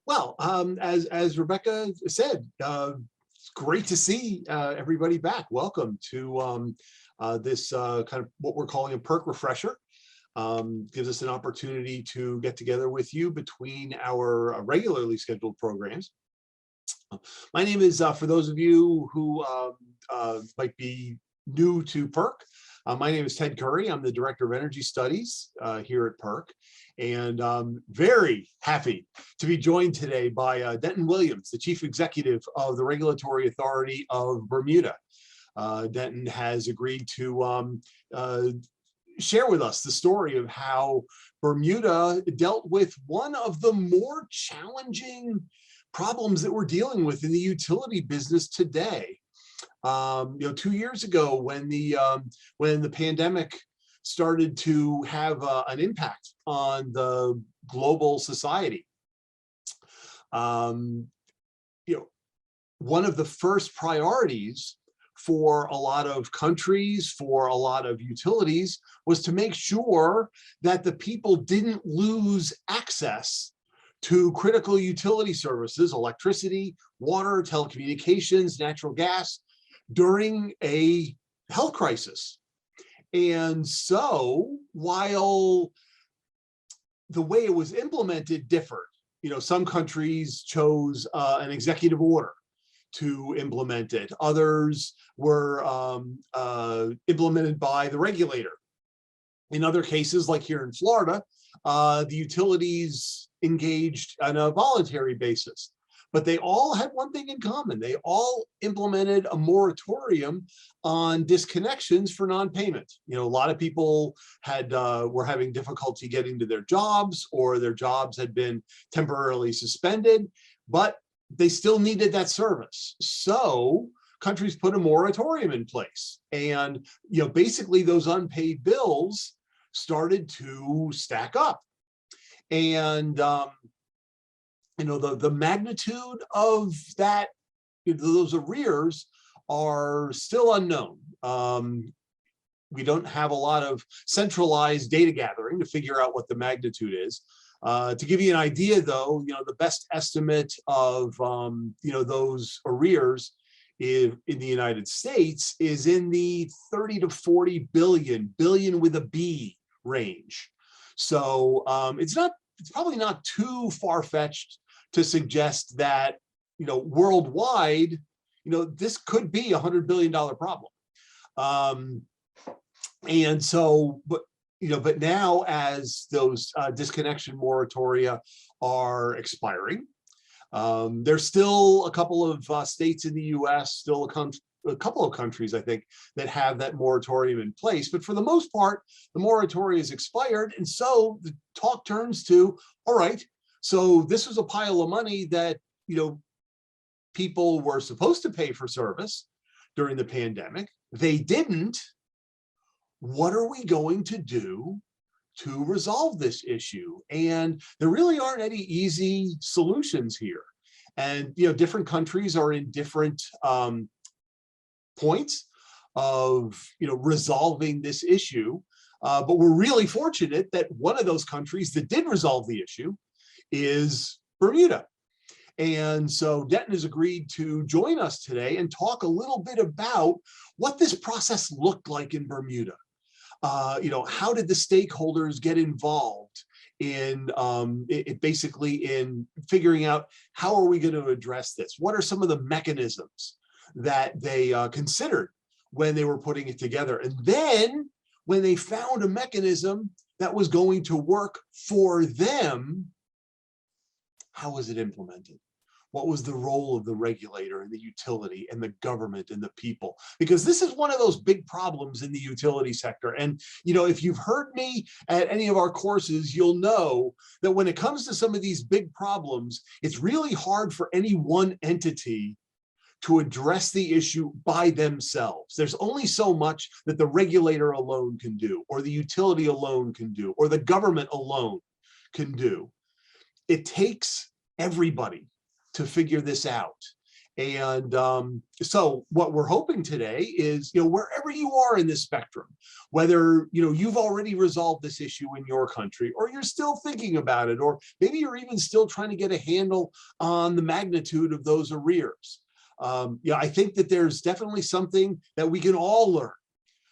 As Rebecca said, it's great to see everybody back. Welcome to this kind of what we're calling a PURC refresher. Gives us an opportunity to get together with you between our regularly scheduled programs. My name is, for those of you who might be new to PURC, my name is Ted Curry. I'm the Director of Energy Studies here at PURC, and I'm very happy to be joined today by Denton Williams, the Chief Executive of the Regulatory Authority of Bermuda. Denton has agreed to share with us the story of how Bermuda dealt with one of the more challenging problems that we're dealing with in the utility business today. 2 years ago, when the pandemic started to have an impact on the global society, one of the first priorities for a lot of countries, for a lot of utilities, was to make sure that the people didn't lose access to critical utility services, electricity, water, telecommunications, natural gas, during a health crisis. And so while the way it was implemented differed, some countries chose an executive order to implement it. Others were implemented by the regulator. In other cases, like here in Florida, the utilities engaged on a voluntary basis. But they all had one thing in common. They all implemented a moratorium on disconnections for non-payment. A lot of people were having difficulty getting to their jobs, or their jobs had been temporarily suspended, but they still needed that service. So countries put a moratorium in place, and basically those unpaid bills started to stack up. And the magnitude of that, those arrears are still unknown. We don't have a lot of centralized data gathering to figure out what the magnitude is. To give you an idea, though, the best estimate of those arrears in the United States is in the 30 to 40 billion with a B range. So it's probably not too far-fetched to suggest that, worldwide, this could be a $100 billion problem. And so, but now, as those disconnection moratoria are expiring, there's still a couple of states in the US, still a couple of countries, I think, that have that moratorium in place. But for the most part, the moratorium is expired. And so the talk turns to, all right, so this was a pile of money that, people were supposed to pay for service during the pandemic. They didn't. What are we going to do to resolve this issue? And there really aren't any easy solutions here. And, different countries are in different points of, resolving this issue. But we're really fortunate that one of those countries that did resolve the issue is Bermuda. And so Denton has agreed to join us today and talk a little bit about what this process looked like in Bermuda. How did the stakeholders get involved in basically in figuring out how are we going to address this? What are some of the mechanisms that they considered when they were putting it together? And then when they found a mechanism that was going to work for them, how was it implemented? What was the role of the regulator and the utility and the government and the people? Because this is one of those big problems in the utility sector. And, if you've heard me at any of our courses, you'll know that when it comes to some of these big problems, it's really hard for any one entity to address the issue by themselves. There's only so much that the regulator alone can do, or the utility alone can do, or the government alone can do. It takes everybody to figure this out. And so what we're hoping today is, wherever you are in this spectrum, whether, you've already resolved this issue in your country, or you're still thinking about it, or maybe you're even still trying to get a handle on the magnitude of those arrears. I think that there's definitely something that we can all learn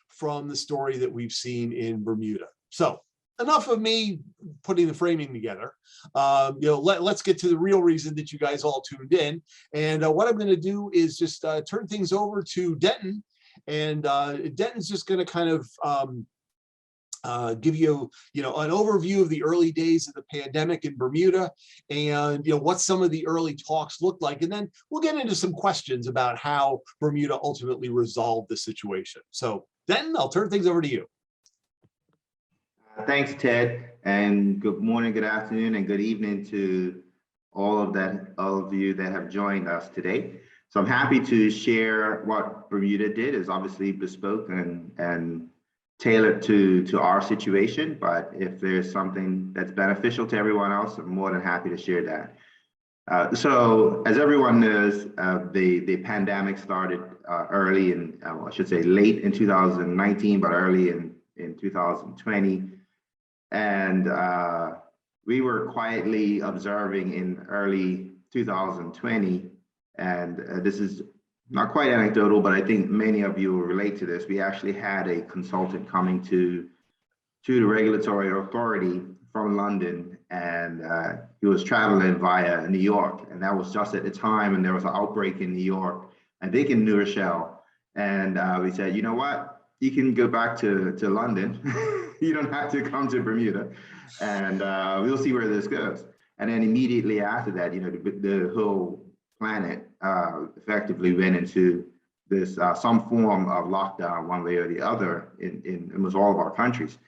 from the story that we've seen in Bermuda. So enough of me putting the framing together. Let's get to the real reason that you guys all tuned in. And what I'm going to do is just turn things over to Denton. And Denton's just going to kind of give you, an overview of the early days of the pandemic in Bermuda, and what some of the early talks looked like, and then we'll get into some questions about how Bermuda ultimately resolved the situation. So, Denton, I'll turn things over to you. Thanks, Ted, and good morning, good afternoon, and good evening to all of you that have joined us today. So I'm happy to share what Bermuda did. Is obviously bespoke and tailored to our situation, but if there's something that's beneficial to everyone else, I'm more than happy to share that. So as everyone knows, the pandemic started early in, I should say late in 2019, but early in 2020. And we were quietly observing in early 2020, and this is not quite anecdotal, but I think many of you will relate to this. We actually had a consultant coming to the Regulatory Authority from London, and he was traveling via New York, and that was just at the time, and there was an outbreak in New York, I think in New Rochelle, and we said, you know what? You can go back to London. You don't have to come to Bermuda, and we'll see where this goes. And then immediately after that, the whole planet effectively went into this some form of lockdown, one way or the other, in almost all of our countries.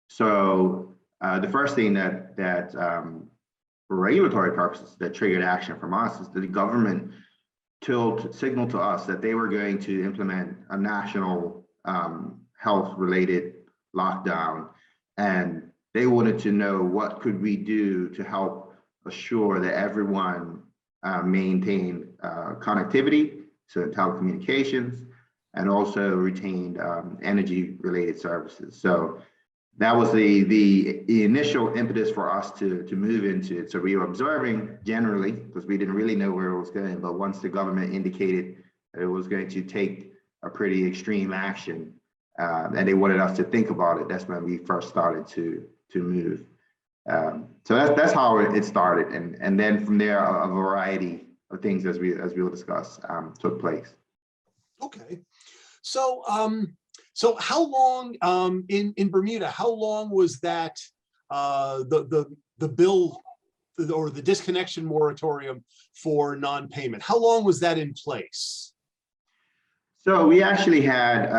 So the first thing that for regulatory purposes that triggered action from us is that the government signaled to us that they were going to implement a national health-related lockdown, and they wanted to know what could we do to help assure that everyone maintained connectivity, so telecommunications, and also retained energy-related services. So that was the initial impetus for us to move into it. So we were observing generally, because we didn't really know where it was going, but once the government indicated that it was going to take a pretty extreme action, and they wanted us to think about it, that's when we first started to move. So that's how it started, and then from there a variety of things, as we'll discuss, took place. Okay, so so how long in Bermuda? How long was that the bill or the disconnection moratorium for non-payment? How long was that in place? So we actually had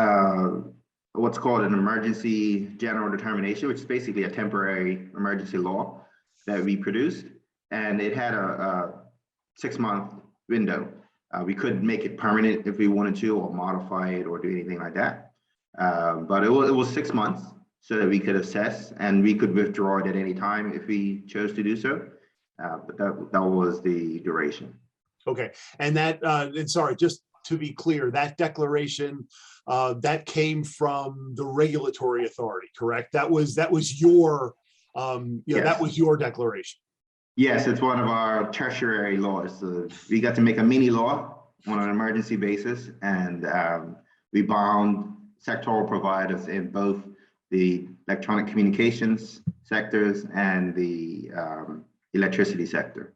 what's called an emergency general determination, which is basically a temporary emergency law that we produced, and it had a 6-month window. We could make it permanent if we wanted to, or modify it, or do anything like that. But it was 6 months, so that we could assess, and we could withdraw it at any time if we chose to do so. But that was the duration. Okay, and that and sorry, just to be clear, that declaration that came from the Regulatory Authority, correct? That was your yes. That was your declaration. Yes, it's one of our tertiary laws. So we got to make a mini law on an emergency basis, and we bound sectoral providers in both the electronic communications sectors and the electricity sector.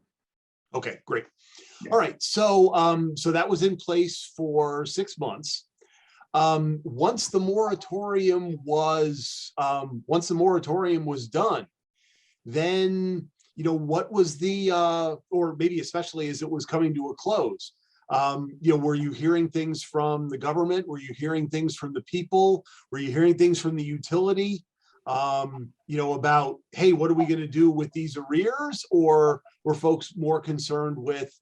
Okay, great. Yeah. All right, so so that was in place for 6 months. Once the moratorium was done, then what was the or maybe especially as it was coming to a close, were you hearing things from the government? Were you hearing things from the people? Were you hearing things from the utility? About, hey, what are we going to do with these arrears? Or were folks more concerned with,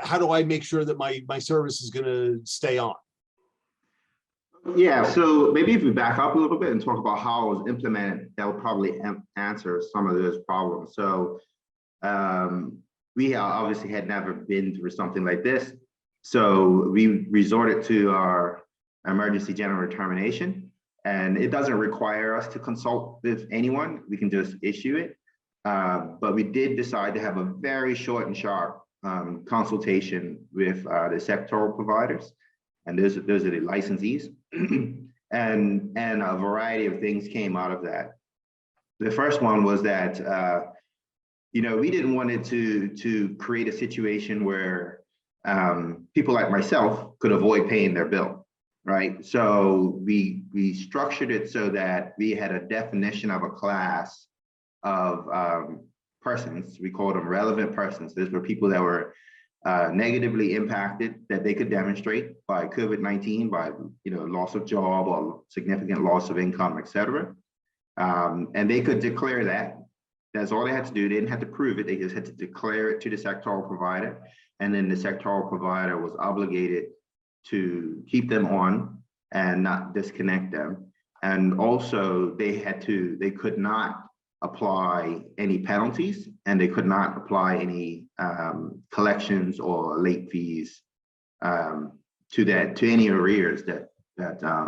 how do I make sure that my service is going to stay on? Yeah, so maybe if we back up a little bit and talk about how it was implemented, that will probably answer some of those problems. So we obviously had never been through something like this. So we resorted to our emergency general determination, and it doesn't require us to consult with anyone. We can just issue it. But we did decide to have a very short and sharp consultation with the sectoral providers, and those are the licensees, and a variety of things came out of that. The first one was that we didn't want it to create a situation where people like myself could avoid paying their bill, right? So we structured it so that we had a definition of a class of persons. We called them relevant persons. These were people that were negatively impacted, that they could demonstrate by COVID-19, by loss of job or significant loss of income, et cetera. And they could declare that. That's all they had to do. They didn't have to prove it. They just had to declare it to the sectoral provider. And then the sectoral provider was obligated to keep them on and not disconnect them. And also they could not apply any penalties, and they could not apply any collections or late fees to any arrears that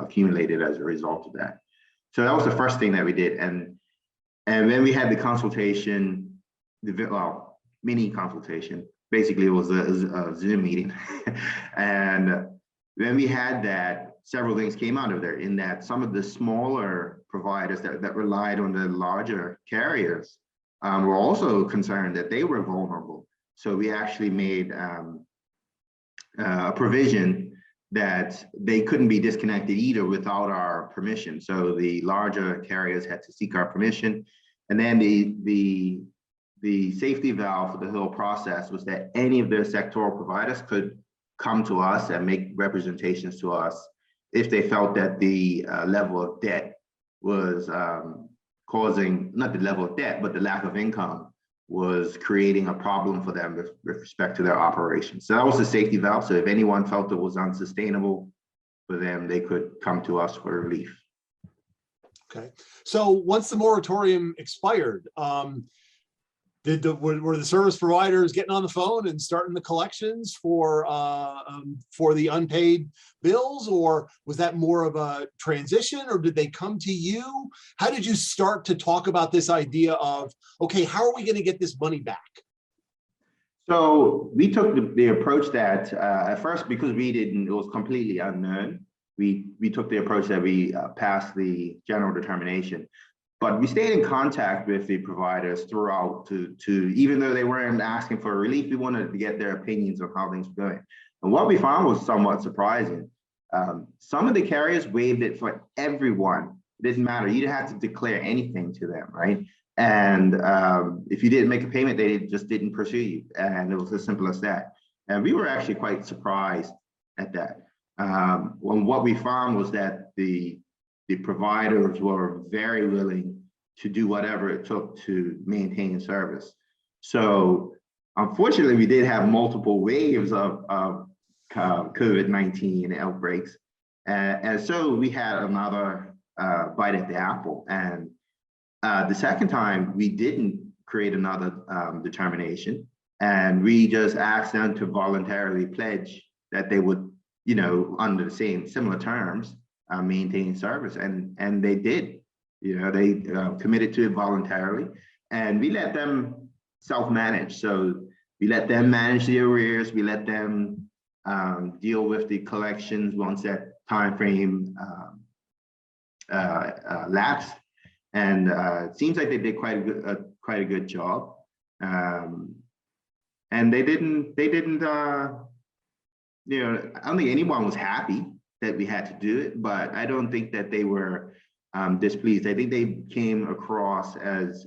accumulated as a result of that. So that was the first thing that we did. And then we had the consultation, mini consultation. Basically, it was a Zoom meeting. And when we had that, several things came out of there, in that some of the smaller providers that relied on the larger carriers were also concerned that they were vulnerable. So we actually made a provision that they couldn't be disconnected either without our permission. So the larger carriers had to seek our permission. And then the safety valve for the whole process was that any of their sectoral providers could come to us and make representations to us if they felt that the level of debt was causing, not the level of debt, but the lack of income was creating a problem for them with respect to their operations. So that was the safety valve. So if anyone felt it was unsustainable for them, they could come to us for relief. Okay. So once the moratorium expired, were the service providers getting on the phone and starting the collections for the unpaid bills, or was that more of a transition, or did they come to you? How did you start to talk about this idea of, okay, how are we going to get this money back? So we took the approach that at first, because it was completely unknown, we took the approach that we passed the general determination. But we stayed in contact with the providers throughout to even though they weren't asking for relief, we wanted to get their opinions on how things were going. And what we found was somewhat surprising. Some of the carriers waived it for everyone. It didn't matter. You didn't have to declare anything to them, right? And if you didn't make a payment, they just didn't pursue you. And it was as simple as that. And we were actually quite surprised at that. What we found was that the providers were very willing to do whatever it took to maintain service. So unfortunately, we did have multiple waves of COVID-19 outbreaks. And so we had another bite at the apple. And the second time, we didn't create another determination. And we just asked them to voluntarily pledge that they would, under the similar terms, maintain service, and they did. They committed to it voluntarily, and we let them self-manage. So we let them manage the arrears. We let them deal with the collections once that time frame lapsed, and it seems like they did quite a good job. And they didn't. I don't think anyone was happy that we had to do it, but I don't think that they were displeased. I think they came across as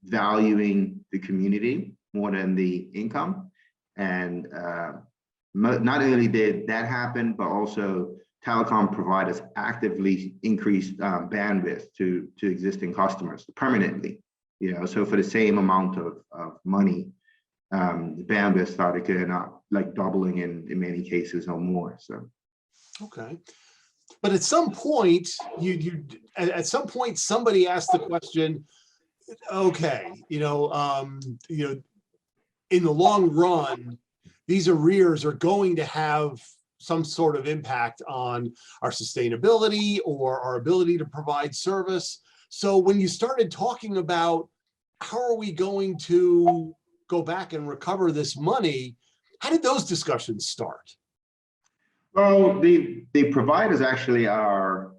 valuing the community more than the income. And not only did that happen, but also telecom providers actively increased bandwidth to existing customers permanently. So for the same amount of money, the bandwidth started going up, like doubling in many cases or more. So. Okay. But at some point, somebody asked the question, okay, in the long run, these arrears are going to have some sort of impact on our sustainability or our ability to provide service. So when you started talking about how are we going to go back and recover this money, how did those discussions start? Well, the providers actually are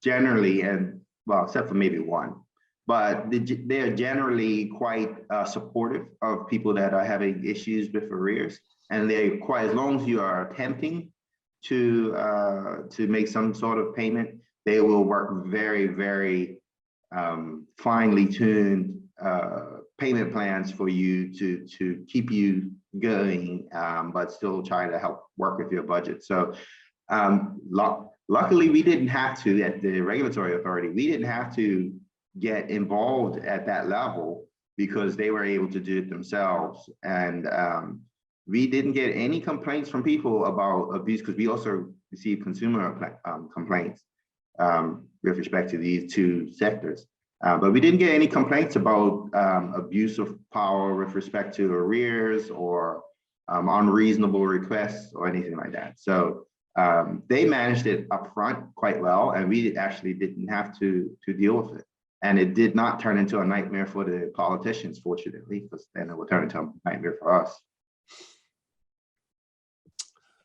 generally, and well, except for maybe one, but they are generally quite supportive of people that are having issues with arrears. And they're quite, as long as you are attempting to make some sort of payment, they will work very, very finely tuned payment plans for you to keep you going, but still try to help work with your budget. So luckily we didn't have to, at the regulatory authority, we didn't have to get involved at that level because they were able to do it themselves. And we didn't get any complaints from people about abuse, because we also received consumer complaints with respect to these two sectors. But we didn't get any complaints about abuse of power with respect to arrears or unreasonable requests or anything like that. So they managed it up front quite well, and we actually didn't have to deal with it. And it did not turn into a nightmare for the politicians, fortunately, because then it would turn into a nightmare for us.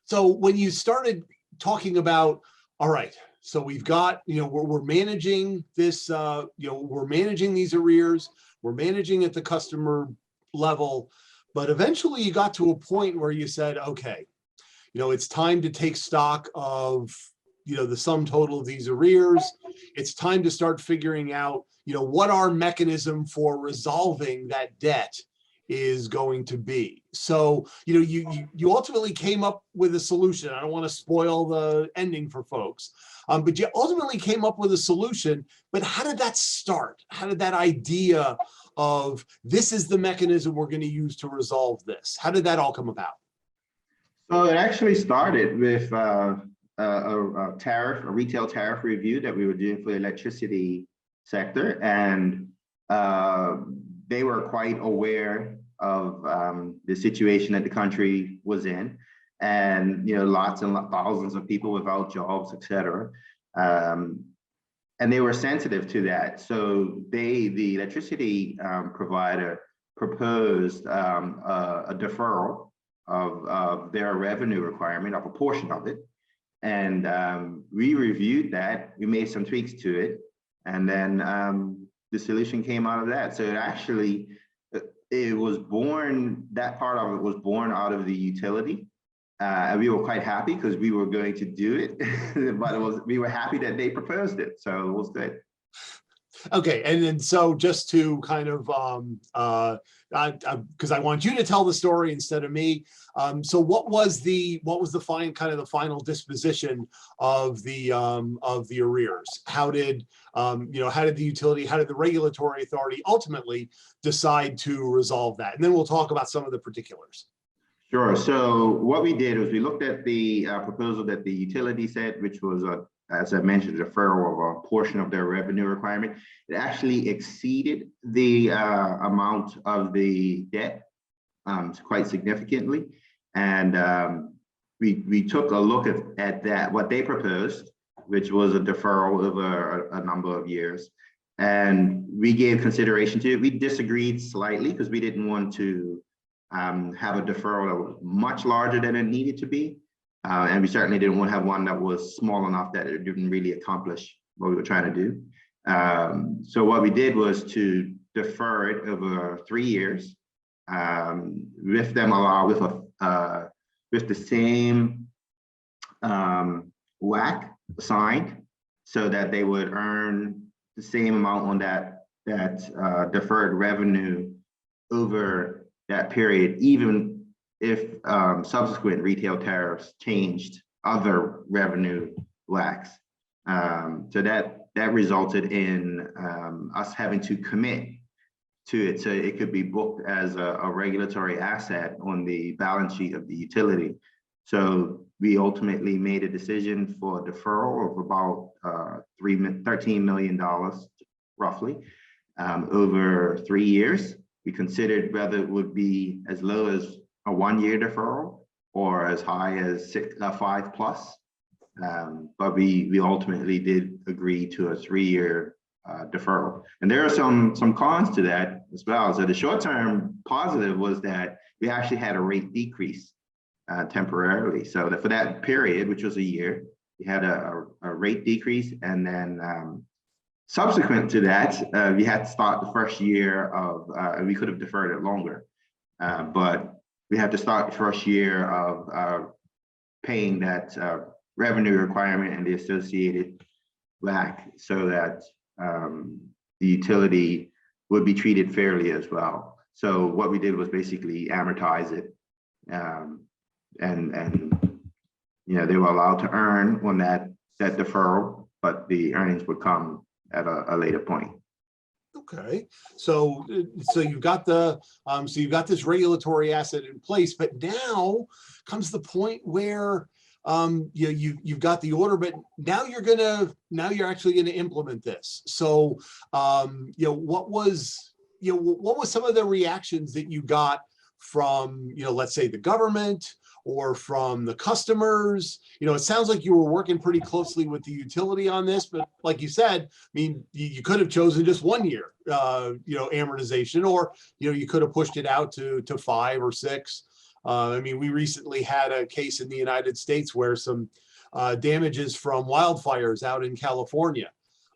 So when you started talking about, all right, so we've got, we're managing this, we're managing these arrears, we're managing at the customer level, but eventually you got to a point where you said, okay, it's time to take stock of, the sum total of these arrears. It's time to start figuring out, what our mechanism for resolving that debt is going to be. So, you ultimately came up with a solution. I don't want to spoil the ending for folks, but you ultimately came up with a solution. But how did that start? How did that idea of this is the mechanism we're going to use to resolve this? How did that all come about? So it actually started with a retail tariff review that we were doing for the electricity sector, and they were quite aware of the situation that the country was in, and lots and thousands of people without jobs, et cetera. And they were sensitive to that. So the electricity provider proposed a deferral of their revenue requirement, of a portion of it. And we reviewed that, we made some tweaks to it, and then the solution came out of that. So it was born, that part of it was born out of the utility. And we were quite happy because we were going to do it, but we were happy that they proposed it. So it was good. Okay, and then so just to kind of, because I want you to tell the story instead of me. So what was the final disposition of the arrears? How did the utility, how did the regulatory authority ultimately decide to resolve that? And then we'll talk about some of the particulars. Sure. So what we did was we looked at the proposal that the utility said, which was as I mentioned, a deferral of a portion of their revenue requirement. It actually exceeded the amount of the debt quite significantly. And we took a look at that, what they proposed, which was a deferral over a number of years. And we gave consideration to it. We disagreed slightly because we didn't want to have a deferral that was much larger than it needed to be. And we certainly didn't want to have one that was small enough that it didn't really accomplish what we were trying to do. So what we did was to defer it over 3 years, with them with the same WAC assigned, so that they would earn the same amount on that deferred revenue over that period, even if subsequent retail tariffs changed other revenue WACs. So that resulted in us having to commit to it, so it could be booked as a regulatory asset on the balance sheet of the utility. So we ultimately made a decision for a deferral of about $13 million, roughly, over 3 years. We considered whether it would be as low as a 1-year deferral or as high as 5+. But we ultimately did agree to a 3-year deferral. And there are some cons to that as well. So the short-term positive was that we actually had a rate decrease temporarily. So that for that period, which was a year, we had a rate decrease, and then subsequent to that, we had to start the first year of, we could have deferred it longer, but we had to start the first year of paying that revenue requirement and the associated WACC, so that the utility would be treated fairly as well. So what we did was basically amortize it, and you know, they were allowed to earn on that deferral, but the earnings would come at a later point. Okay, so you've got the so you've got this regulatory asset in place, but now comes the point where you've got the order, but now you're actually gonna implement this. So what was some of the reactions that you got from, let's say, the government or from the customers? It sounds like you were working pretty closely with the utility on this, but like you said, I mean, you could have chosen just 1 year, amortization, or, you could have pushed it out to 5 or 6. I mean, we recently had a case in the United States where some damages from wildfires out in California,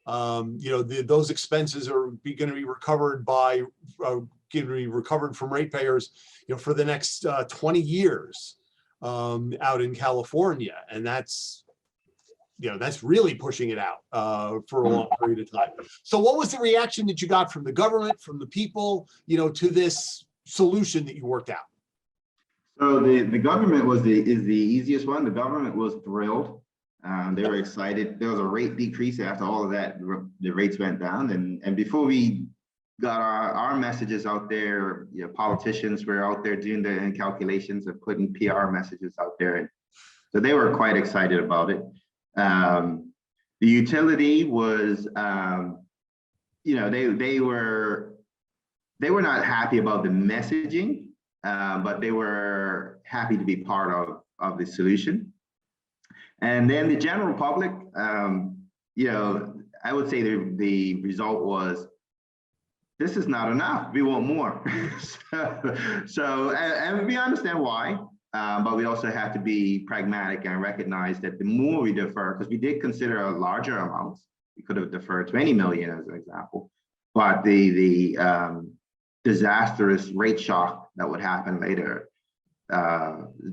those expenses are going to be recovered by, from ratepayers, for the next 20 years. Out in California, and that's really pushing it out for a long period of time. So what was the reaction that you got from the government, from the people, to this solution that you worked out? So the government is the easiest one. The government was thrilled. They were excited. There was a rate decrease after all of that. The rates went down, and before we got our messages out there, politicians were out there doing their calculations and putting PR messages out there, and so they were quite excited about it. The utility was, they were not happy about the messaging, but they were happy to be part of the solution. And then the general public, I would say the result was, this is not enough. We want more. and we understand why, but we also have to be pragmatic and recognize that the more we defer, because we did consider a larger amount, we could have deferred 20 million as an example, but the disastrous rate shock that would happen later,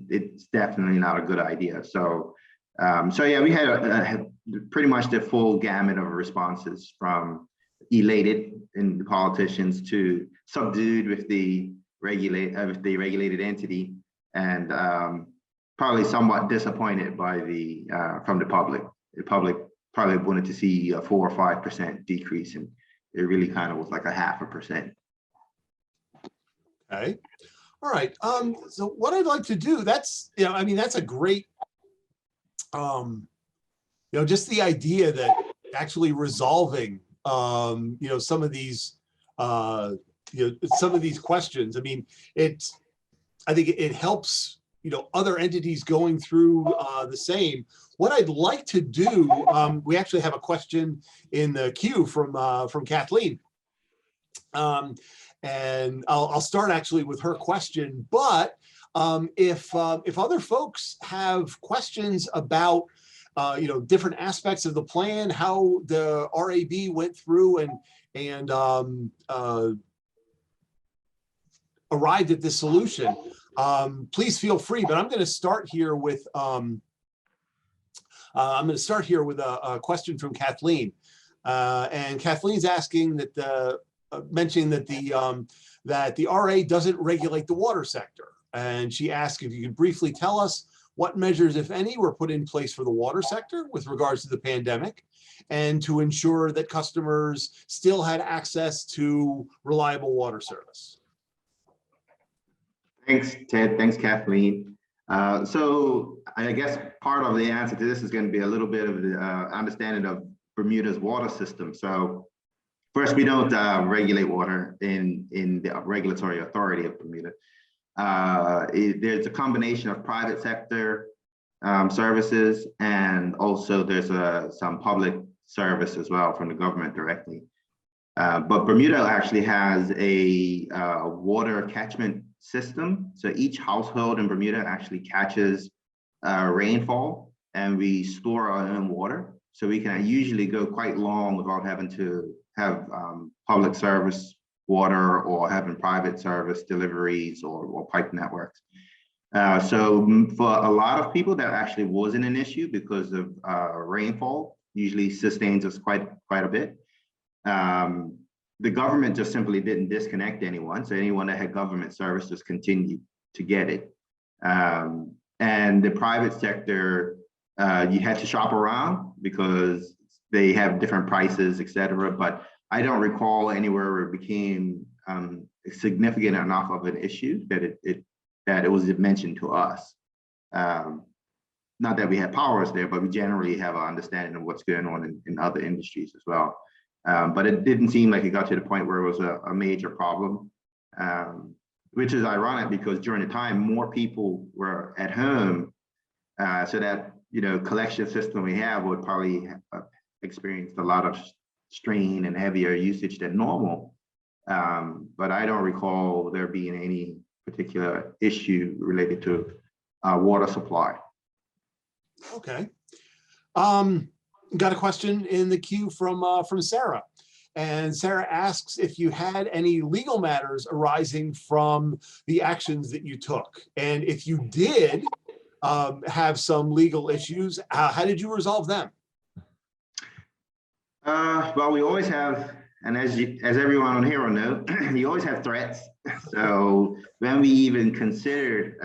it's definitely not a good idea. So yeah, we had pretty much the full gamut of responses, from elated in the politicians to subdued with the regulated entity, and probably somewhat disappointed by from the public. The public probably wanted to see a 4 or 5% decrease, and it really kind of was like a 0.5%. Okay, all right. So what I'd like to do, that's that's a great, just the idea that actually resolving some of these questions. I mean, I think it helps, other entities going through the same. What I'd like to do, we actually have a question in the queue from Kathleen. And I'll start actually with her question, but if other folks have questions about different aspects of the plan, how the RAB went through and arrived at this solution, please feel free. But I'm going to start here with a question from Kathleen, and Kathleen's asking that mentioning that the RA doesn't regulate the water sector, and she asked if you could briefly tell us what measures, if any, were put in place for the water sector with regards to the pandemic, and to ensure that customers still had access to reliable water service. Thanks, Ted. Thanks, Kathleen. So I guess part of the answer to this is going to be a little bit of the understanding of Bermuda's water system. So first, we don't regulate water in the Regulatory Authority of Bermuda. There's a combination of private sector services, and also there's some public service as well from the government directly. But Bermuda actually has a water catchment system. So each household in Bermuda actually catches rainfall, and we store our own water. So we can usually go quite long without having to have public service water or having private service deliveries or pipe networks. So for a lot of people, that actually wasn't an issue because of rainfall usually sustains us quite a bit. The government just simply didn't disconnect anyone. So anyone that had government service just continued to get it. And the private sector, you had to shop around because they have different prices, et cetera. But I don't recall anywhere where it became significant enough of an issue that it was mentioned to us. Not that we had powers there, but we generally have an understanding of what's going on in other industries as well. But it didn't seem like it got to the point where it was a major problem, which is ironic because during the time, more people were at home, so that, collection system we have would probably have experienced a lot of strain and heavier usage than normal. But I don't recall there being any particular issue related to water supply. Okay. Got a question in the queue from Sarah. And Sarah asks if you had any legal matters arising from the actions that you took. And if you did have some legal issues, how did you resolve them? Well, we always have, and as everyone on here will know, you always have threats. So when we even considered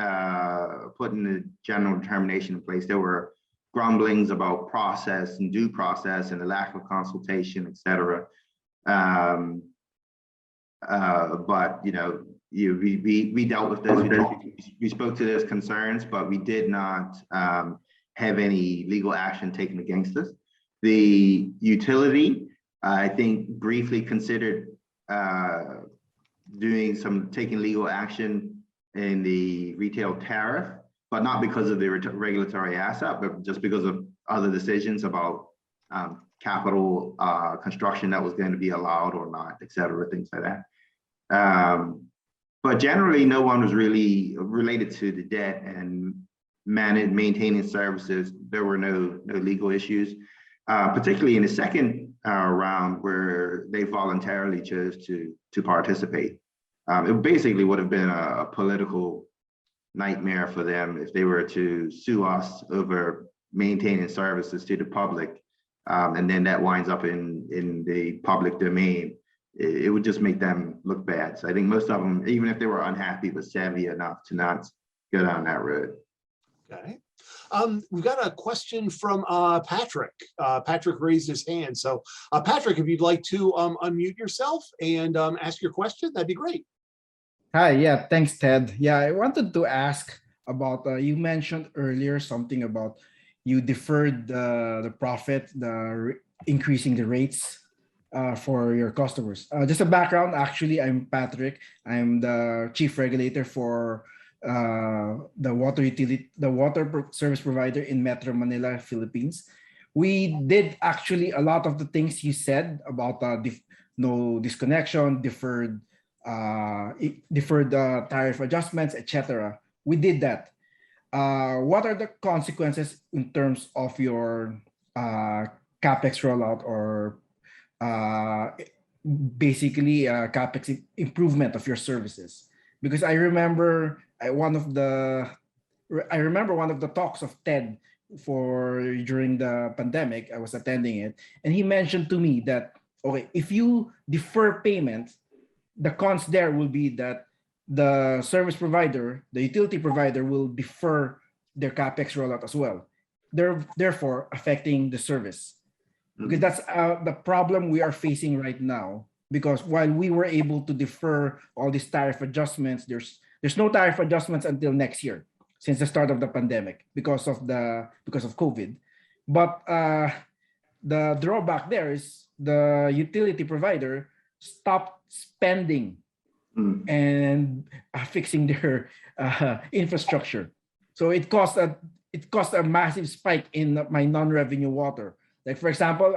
putting the general determination in place, there were grumblings about process and due process and the lack of consultation, et cetera. But we dealt with those. We spoke to those concerns, but we did not have any legal action taken against us. The utility, I think, briefly considered taking legal action in the retail tariff, but not because of the regulatory asset, but just because of other decisions about capital construction that was going to be allowed or not, et cetera, things like that. But generally, no one was really related to the debt and maintaining services. There were no legal issues, particularly in the second round where they voluntarily chose to participate. It basically would have been a political nightmare for them if they were to sue us over maintaining services to the public, and then that winds up in the public domain. It would just make them look bad. So I think most of them, even if they were unhappy, was savvy enough to not go down that road. Okay. We've got a question from Patrick. Patrick raised his hand. So Patrick, if you'd like to unmute yourself and ask your question, that'd be great. Hi, yeah, thanks, Ted. Yeah, I wanted to ask about, you mentioned earlier something about you deferred the profit, increasing the rates for your customers. Just a background, actually, I'm Patrick. I'm the chief regulator for the water service provider in Metro Manila, Philippines. We did actually a lot of the things you said about no disconnection, deferred tariff adjustments, etc. We did that. What are the consequences in terms of your capex rollout or basically capex improvement of your services? Because I remember one of the talks of Ted during the pandemic. I was attending it, and he mentioned to me that, okay, if you defer payment, the cons there will be that the service provider, the utility provider, will defer their capex rollout as well, therefore affecting the service. Because that's the problem we are facing right now. Because while we were able to defer all these tariff adjustments, there's no tariff adjustments until next year, since the start of the pandemic, because of COVID. But the drawback there is the utility provider stopped spending Mm. and fixing their infrastructure. So it caused a massive spike in my non-revenue water. Like for example,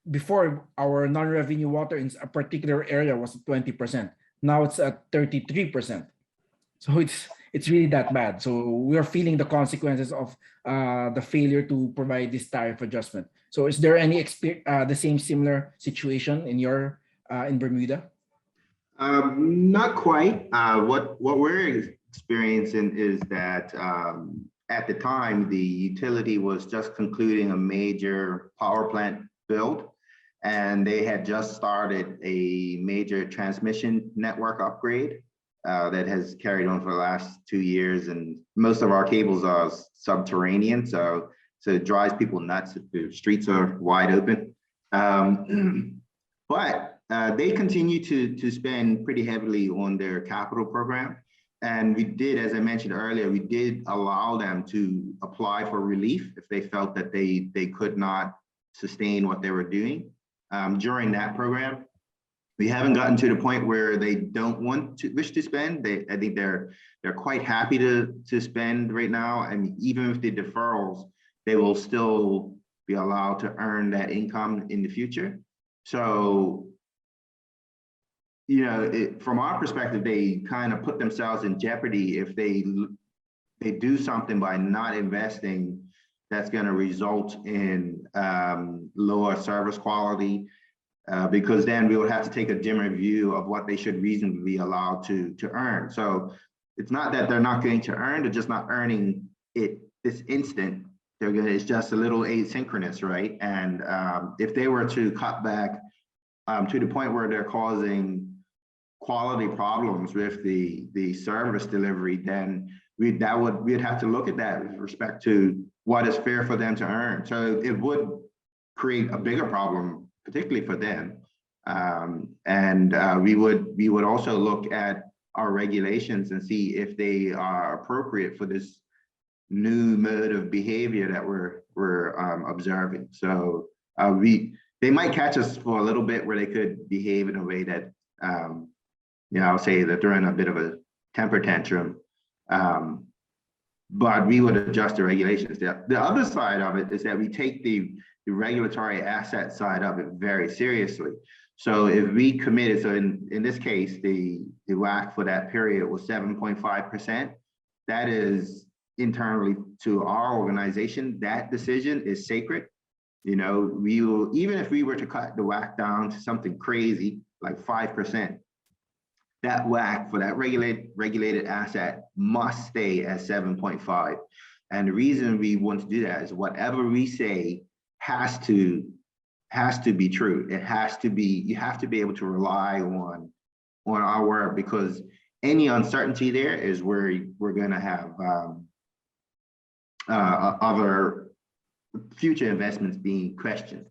before our non-revenue water in a particular area was 20%. Now it's at 33%. So it's really that bad. So we are feeling the consequences of the failure to provide this tariff adjustment. So is there any the same similar situation in your in Bermuda? Not quite. What we're experiencing is that at the time, the utility was just concluding a major power plant build, and they had just started a major transmission network upgrade that has carried on for the last 2 years. And most of our cables are subterranean, so it drives people nuts if the streets are wide open. But they continue to spend pretty heavily on their capital program. And we did, as I mentioned earlier, we did allow them to apply for relief if they felt that they could not sustain what they were doing during that program. We haven't gotten to the point where they don't wish to spend. I think they're quite happy to spend right now. And even with the deferrals, they will still be allowed to earn that income in the future. So, you know, from our perspective, they kind of put themselves in jeopardy if they do something by not investing that's going to result in lower service quality, because then we would have to take a dimmer view of what they should reasonably be allowed to earn. So it's not that they're not going to earn, they're just not earning it this instant. It's just a little asynchronous, right? And if they were to cut back to the point where they're causing quality problems with the service delivery, then we'd have to look at that with respect to what is fair for them to earn. So it would create a bigger problem, particularly for them. We would also look at our regulations and see if they are appropriate for this new mode of behavior that we're observing. So they might catch us for a little bit where they could behave in a way that, you know, I'll say that they're in a bit of a temper tantrum, but we would adjust the regulations. The other side of it is that we take the regulatory asset side of it very seriously. So if we committed, so in this case, the WACC for that period was 7.5%. That is internally to our organization, that decision is sacred. You know, we will, even if we were to cut the WACC down to something crazy like 5%, that WACC for that regulated asset must stay at 7.5. And the reason we want to do that is whatever we say has to be true. It has to be, you have to be able to rely on our word, because any uncertainty there is where we're going to have other future investments being questioned.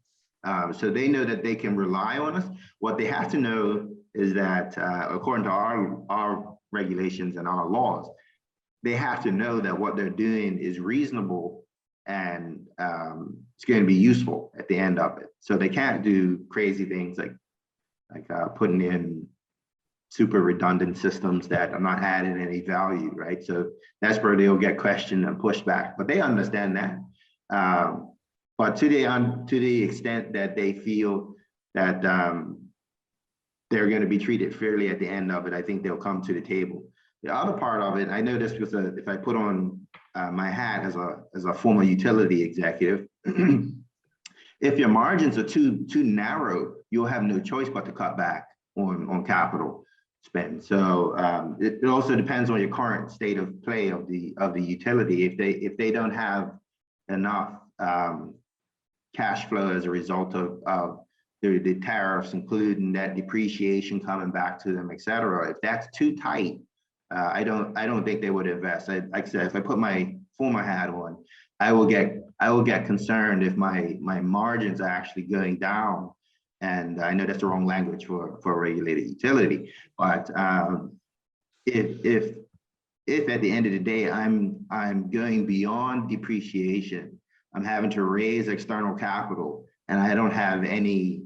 So they know that they can rely on us. What they have to know is that according to our regulations and our laws, they have to know that what they're doing is reasonable and it's going to be useful at the end of it. So they can't do crazy things like putting in super redundant systems that are not adding any value, right? So that's where they'll get questioned and pushed back, but they understand that. But to the extent that they feel that they're going to be treated fairly at the end of it, I think they'll come to the table. The other part of it, I know this was if I put on my hat as a former utility executive, if your margins are too narrow, you'll have no choice but to cut back on capital spend. So it also depends on your current state of play of the utility. If they don't have enough cash flow as a result of the tariffs, including that depreciation coming back to them, et cetera, if that's too tight, I don't think they would invest. Like I said, if I put my former hat on, I will get concerned if my margins are actually going down. And I know that's the wrong language for a regulated utility, but if at the end of the day I'm going beyond depreciation, I'm having to raise external capital, and I don't have any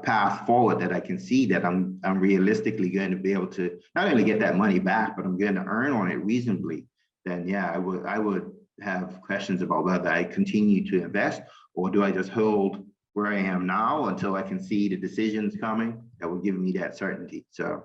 path forward that I can see that I'm realistically going to be able to not only get that money back, but I'm going to earn on it reasonably, then yeah, I would have questions about whether I continue to invest, or do I just hold where I am now until I can see the decisions coming that will give me that certainty. So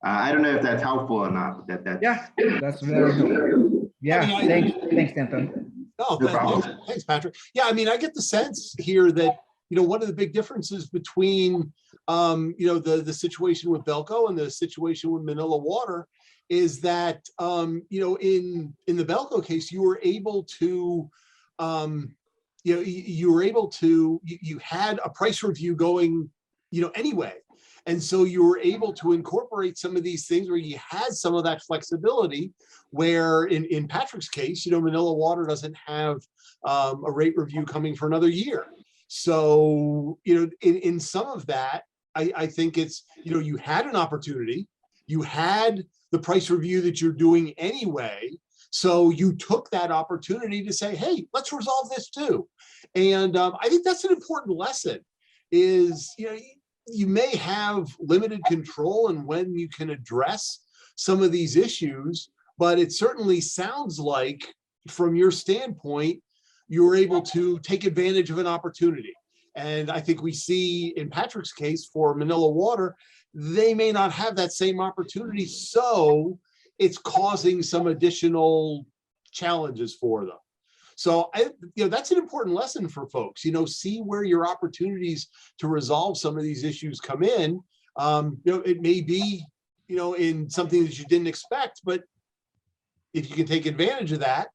I don't know if that's helpful or not, but that's Yeah, that's very good. Yeah, I mean, thanks, Denton. Oh, No problem. thanks, Patrick. Yeah, I mean, I get the sense here that, one of the big differences between, the situation with Belco and the situation with Manila Water is that, in the Belco case, you were able to, you had a price review going, anyway. And so you were able to incorporate some of these things where you had some of that flexibility, where in Patrick's case, Manila Water doesn't have a rate review coming for another year. So, in some of that, I think it's, you had an opportunity, you had the price review that you're doing anyway. So you took that opportunity to say, hey, let's resolve this too. And I think that's an important lesson is, you may have limited control in when you can address some of these issues, but it certainly sounds like from your standpoint, you were able to take advantage of an opportunity. And I think we see in Patrick's case for Manila Water, they may not have that same opportunity. So it's causing some additional challenges for them. So that's an important lesson for folks, see where your opportunities to resolve some of these issues come in. It may be, in something that you didn't expect, but if you can take advantage of that,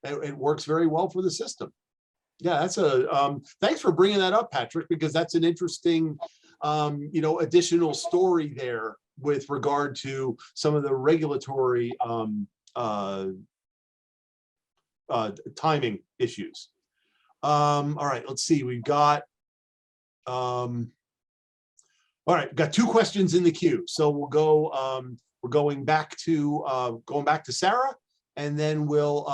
it works very well for the system. Yeah, that's thanks for bringing that up, Patrick, because that's an interesting, additional story there with regard to some of the regulatory timing issues. All right, let's see. We've got all right, we've got two questions in the queue. So we'll go we're going back to Sarah, and then we'll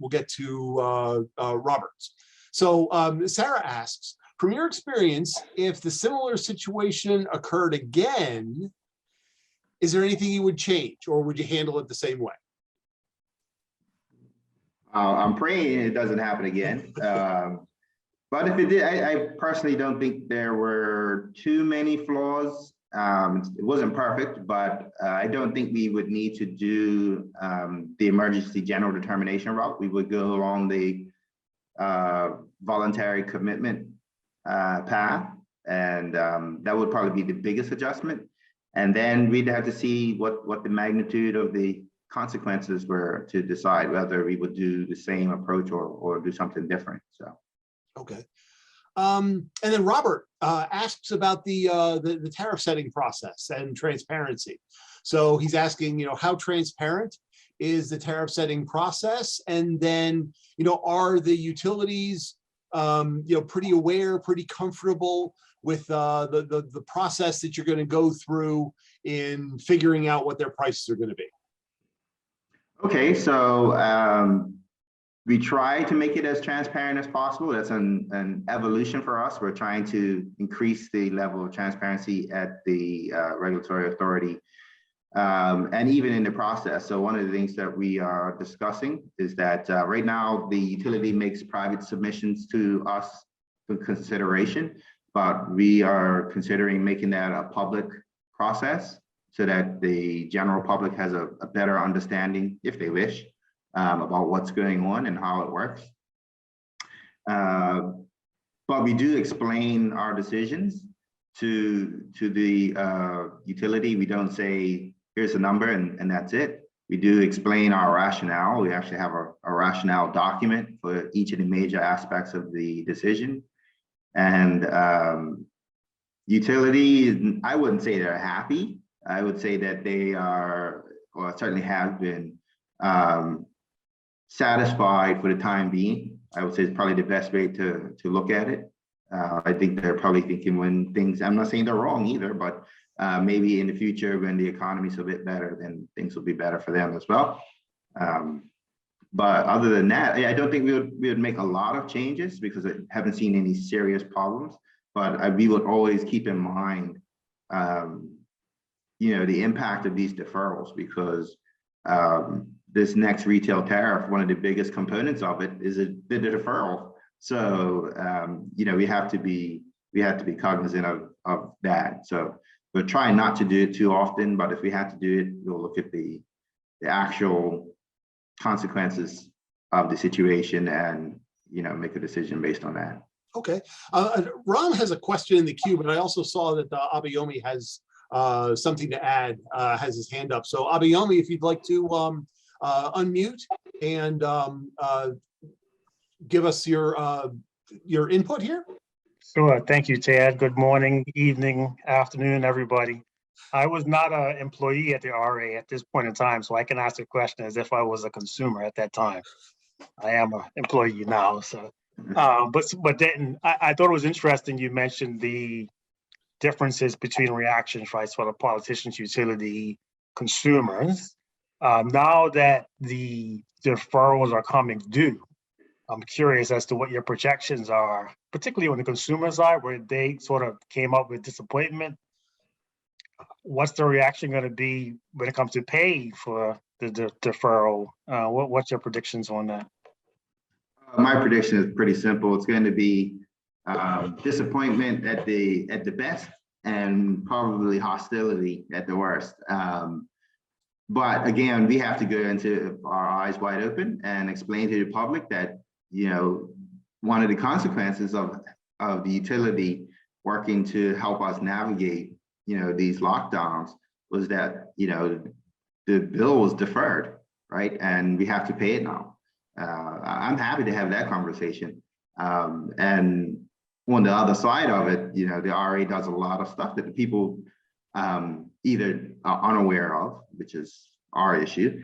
get to Roberts. So Sarah asks, from your experience, if the similar situation occurred again, is there anything you would change, or would you handle it the same way? I'm praying it doesn't happen again. But if it did, I personally don't think there were too many flaws. It wasn't perfect, but I don't think we would need to do the emergency general determination route. We would go along the voluntary commitment path, and that would probably be the biggest adjustment. And then we'd have to see what the magnitude of the consequences were to decide whether we would do the same approach or do something different. So, okay. And then Robert asks about the tariff setting process and transparency. So he's asking, how transparent is the tariff setting process? And then, are the utilities, pretty aware, pretty comfortable with the process that you're going to go through in figuring out what their prices are going to be? Okay, so we try to make it as transparent as possible. That's an evolution for us. We're trying to increase the level of transparency at the regulatory authority, and even in the process. So one of the things that we are discussing is that right now the utility makes private submissions to us for consideration, but we are considering making that a public process so that the general public has a better understanding, if they wish, about what's going on and how it works. But we do explain our decisions to the utility. We don't say, here's a number and that's it. We do explain our rationale. We actually have a rationale document for each of the major aspects of the decision. And utility, I wouldn't say they're happy. I would say that they are, or certainly have been, satisfied for the time being. I would say it's probably the best way to look at it. I think they're probably thinking when things, I'm not saying they're wrong either, but maybe in the future when the economy's a bit better, then things will be better for them as well. But other than that, I don't think we would make a lot of changes because I haven't seen any serious problems. But we would always keep in mind, the impact of these deferrals, because this next retail tariff, one of the biggest components of it is the deferral. So we have to be cognizant of that. So we're trying not to do it too often, but if we have to do it, we'll look at the actual consequences of the situation and make a decision based on that. Okay. Ram has a question in the queue, but I also saw that Abayomi has something to add, has his hand up. So Abayomi, if you'd like to unmute and give us your input here. Sure. Thank you, Ted. Good morning, evening, afternoon, everybody. I was not an employee at the RA at this point in time, so I can ask the question as if I was a consumer at that time. I am an employee now. So, but Denton, I thought it was interesting you mentioned the differences between reactions, right, for the politicians, utility, consumers. Now that the deferrals are coming due, I'm curious as to what your projections are, particularly on the consumer side, where they sort of came up with disappointment. What's the reaction going to be when it comes to pay for the deferral? What's your predictions on that? My prediction is pretty simple. It's going to be disappointment at the best and probably hostility at the worst. But again, we have to go into our eyes wide open and explain to the public that one of the consequences of the utility working to help us navigate these lockdowns was that the bill was deferred, right? And we have to pay it now. I'm happy to have that conversation. And on the other side of it, the RA does a lot of stuff that the people either are unaware of, which is our issue,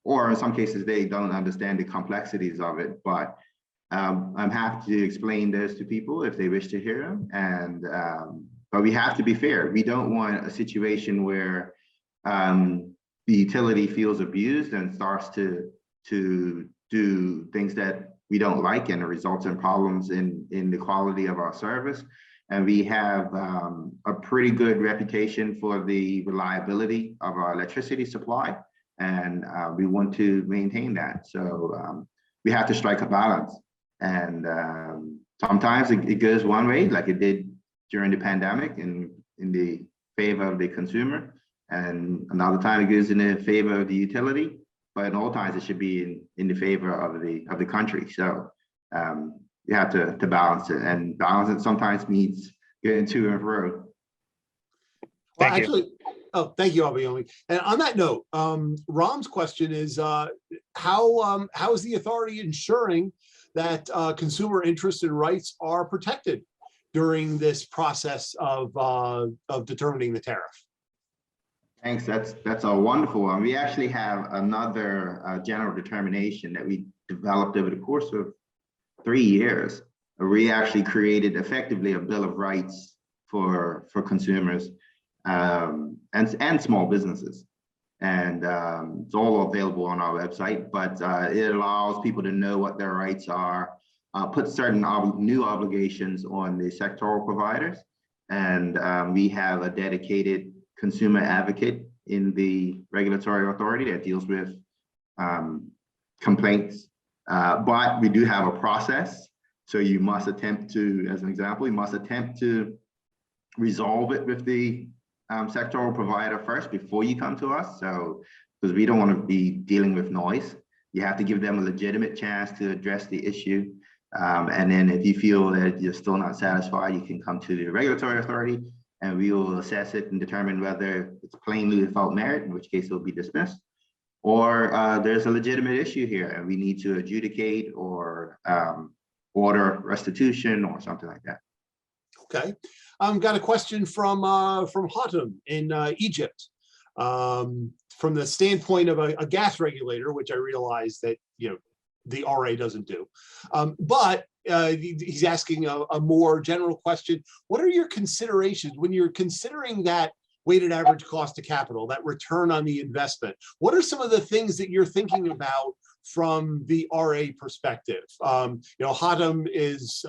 or in some cases they don't understand the complexities of it. But I'm happy to explain those to people if they wish to hear them. And but we have to be fair. We don't want a situation where the utility feels abused and starts to do things that we don't like, and it results in problems in the quality of our service. And we have a pretty good reputation for the reliability of our electricity supply, and we want to maintain that. So we have to strike a balance. And sometimes it goes one way, like it did during the pandemic, in the favor of the consumer, and another time it goes in the favor of the utility. But in all times, it should be in the favor of the country. So you have to balance it, and balance it sometimes means getting to and fro. Well, actually, oh, thank you, Abayomi. And on that note, Ram's question is, how is the authority ensuring that consumer interests and rights are protected during this process of determining the tariff? Thanks. That's a wonderful one. We actually have another general determination that we developed over the course of 3 years. We actually created effectively a Bill of Rights for consumers and small businesses. And it's all available on our website, but it allows people to know what their rights are, put certain new obligations on the sectoral providers. And we have a dedicated consumer advocate in the Regulatory Authority that deals with complaints. But we do have a process. So you must attempt to, as an example, you must attempt to resolve it with the sectoral provider first before you come to us. So, because we don't want to be dealing with noise, you have to give them a legitimate chance to address the issue. And then if you feel that you're still not satisfied, you can come to the Regulatory Authority and we will assess it and determine whether it's plainly without merit, in which case it will be dismissed, or there's a legitimate issue here and we need to adjudicate or order restitution or something like that. Okay, got a question from Hatem in Egypt. From the standpoint of a gas regulator, which I realize that the RA doesn't do, but he's asking a more general question. What are your considerations when you're considering that weighted average cost of capital, that return on the investment. What are some of the things that you're thinking about from the RA perspective? Hatem is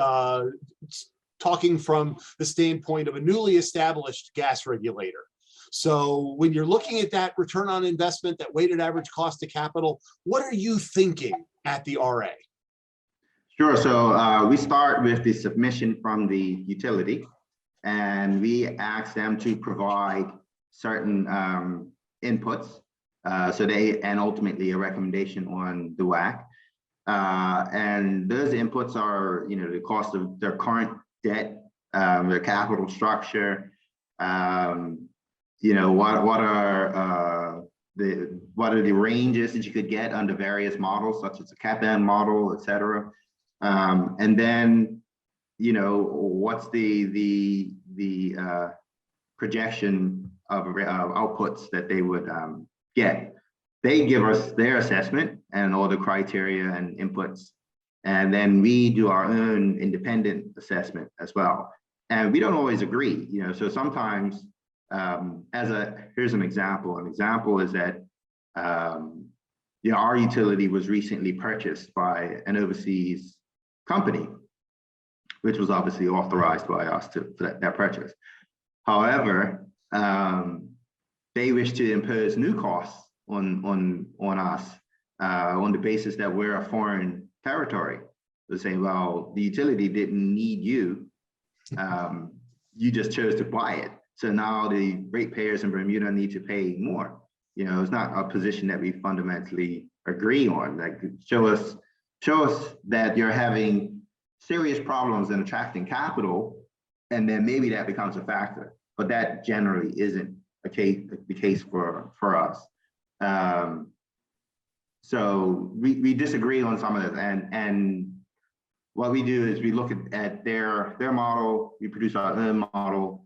talking from the standpoint of a newly established gas regulator. So when you're looking at that return on investment, that weighted average cost of capital, what are you thinking at the RA? Sure. So we start with the submission from the utility, and we ask them to provide certain inputs. And ultimately a recommendation on the WACC. And those inputs are, the cost of their current debt, their capital structure, what are the ranges that you could get under various models, such as the CAPM model, et cetera. And then, what's the projection of outputs that they would get. They give us their assessment and all the criteria and inputs. And then we do our own independent assessment as well. And we don't always agree, so sometimes here's an example. An example is that, our utility was recently purchased by an overseas company, which was obviously authorized by us for that purchase. However, they wish to impose new costs on us on the basis that we're a foreign territory. They say, well, the utility didn't need you. You just chose to buy it. So now the ratepayers in Bermuda need to pay more. It's not a position that we fundamentally agree on. Like, show us that you're having serious problems in attracting capital, and then maybe that becomes a factor. But that generally isn't the case for us. So we disagree on some of this, and what we do is we look at their model, we produce our own model.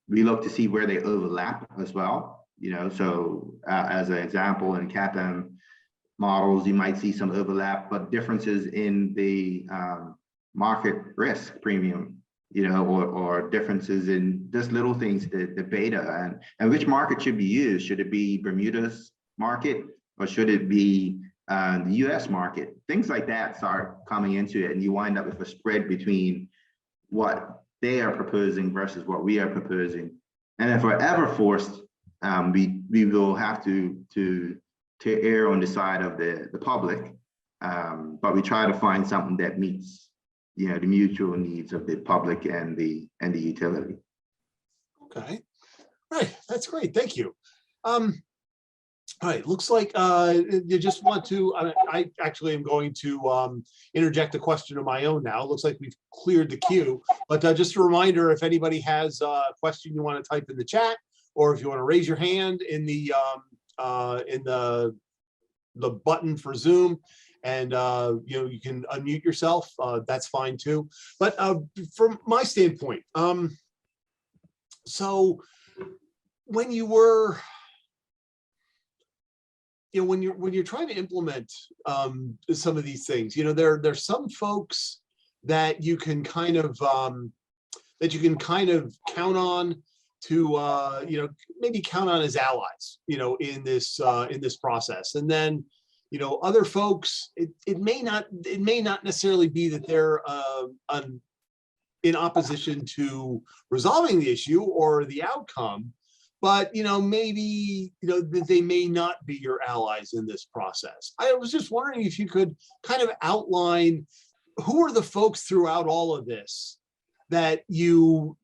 We look to see where they overlap as well. So as an example, in CAPM models, you might see some overlap, but differences in the market risk premium, or differences in just little things, the beta, and which market should be used. Should it be Bermuda's market, or should it be the US market? Things like that start coming into it, and you wind up with a spread between what they are proposing versus what we are proposing. And if we're ever forced, we will have to err on the side of the public, but we try to find something that meets the mutual needs of the public and the utility. Okay, right, that's great, thank you. All right, looks like you just want to, I actually am going to interject a question of my own now. It looks like we've cleared the queue, but just a reminder, if anybody has a question you want to type in the chat, or if you want to raise your hand in the button for Zoom, and you can unmute yourself, that's fine too. But from my standpoint, so when you were, when you're trying to implement some of these things, there's some folks that you can kind of count on to maybe count on as allies, in this process. And then other folks, it may not necessarily be that they're in opposition to resolving the issue or the outcome, but maybe that they may not be your allies in this process. I was just wondering if you could kind of outline who are the folks throughout all of this that you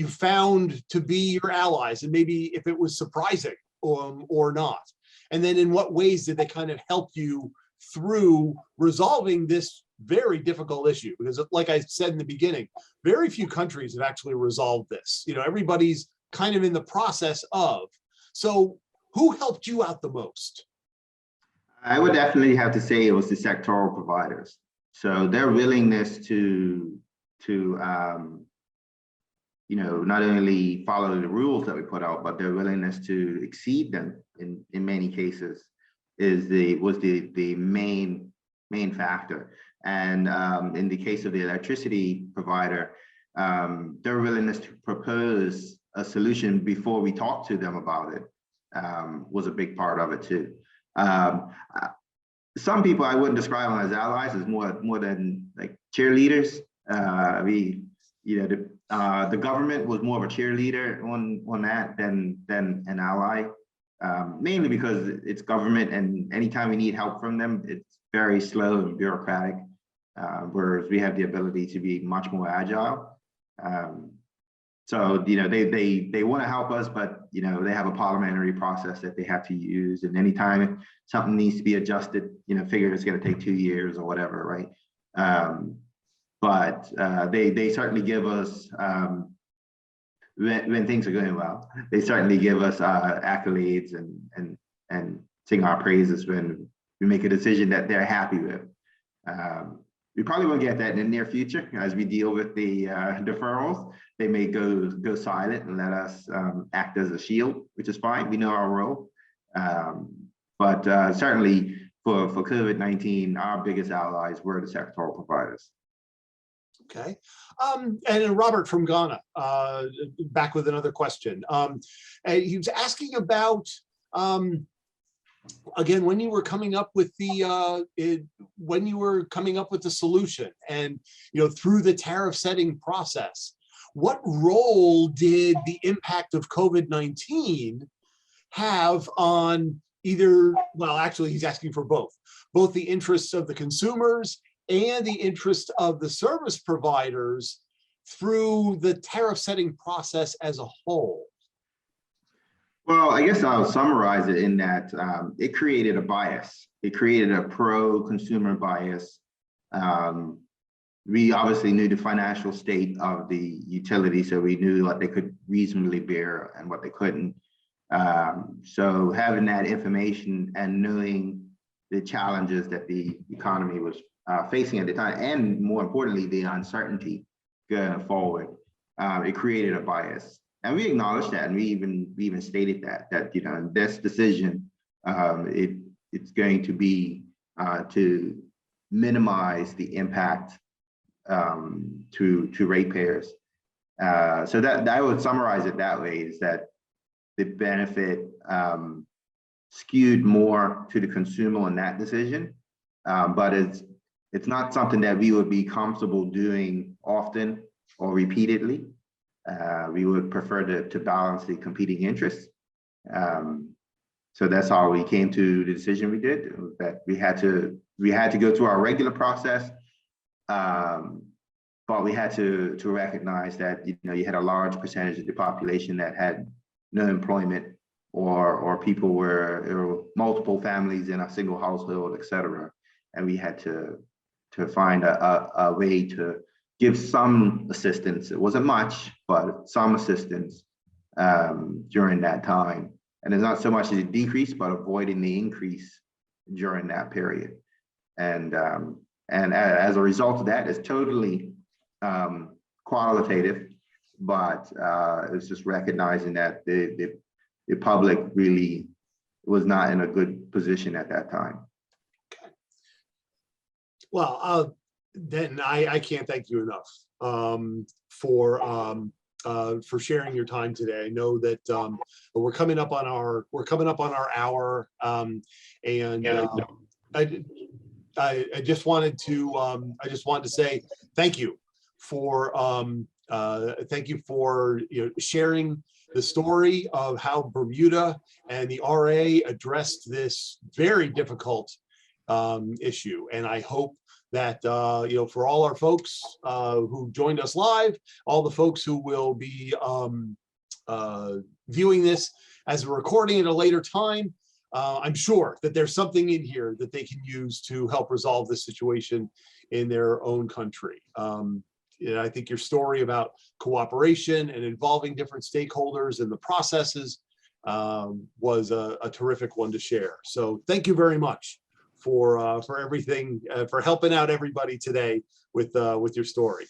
found to be your allies, and maybe if it was surprising or not. And then in what ways did they kind of help you through resolving this very difficult issue? Because like I said in the beginning, very few countries have actually resolved this. Everybody's kind of in the process of. So who helped you out the most? I would definitely have to say it was the sectoral providers. So their willingness to not only follow the rules that we put out, but their willingness to exceed them in many cases was the main factor. And in the case of the electricity provider, their willingness to propose a solution before we talked to them about it was a big part of it too. Some people I wouldn't describe them as allies, as more than like cheerleaders. The government was more of a cheerleader on that than an ally, mainly because it's government, and anytime we need help from them, it's very slow and bureaucratic, whereas we have the ability to be much more agile. So they want to help us, but they have a parliamentary process that they have to use, and anytime something needs to be adjusted, figure it's going to take 2 years or whatever, right? But they certainly give us, when things are going well, they certainly give us accolades and sing our praises when we make a decision that they're happy with. We probably won't get that in the near future as we deal with the deferrals. They may go silent and let us act as a shield, which is fine. We know our role. But certainly for COVID-19, our biggest allies were the sectoral providers. Okay. And then Robert from Ghana, back with another question. He was asking about, again, when you were coming up with the solution, and through the tariff setting process, what role did the impact of COVID-19 have on either? Well, actually, he's asking for both the interests of the consumers and the interest of the service providers through the tariff setting process as a whole. Well, I guess I'll summarize it in that it created a bias. It created a pro-consumer bias. We obviously knew the financial state of the utility, so we knew what they could reasonably bear and what they couldn't. So having that information and knowing the challenges that the economy was facing at the time, and more importantly, the uncertainty going forward, it created a bias. And we acknowledged that, and we even stated that this decision, it's going to be to minimize the impact to ratepayers. So that I would summarize it that way, is that the benefit skewed more to the consumer in that decision, but it's not something that we would be comfortable doing often or repeatedly. We would prefer to balance the competing interests. So that's how we came to the decision we did, that we had to go through our regular process, but we had to recognize that you had a large percentage of the population that had no employment, or people there were multiple families in a single household, et cetera, and we had to find a way to give some assistance. It wasn't much, but some assistance during that time. And it's not so much as a decrease, but avoiding the increase during that period. And as a result of that, it's totally qualitative, but it's just recognizing that the public really was not in a good position at that time. Okay. Well, Denton, I can't thank you enough for sharing your time today. I know that we're coming up on our hour, and I just wanted to say thank you for sharing the story of how Bermuda and the RA addressed this very difficult issue. And I hope that for all our folks who joined us live, all the folks who will be viewing this as a recording at a later time, I'm sure that there's something in here that they can use to help resolve this situation in their own country. I think your story about cooperation and involving different stakeholders in the processes was a terrific one to share. So thank you very much for everything, for helping out everybody today with your story.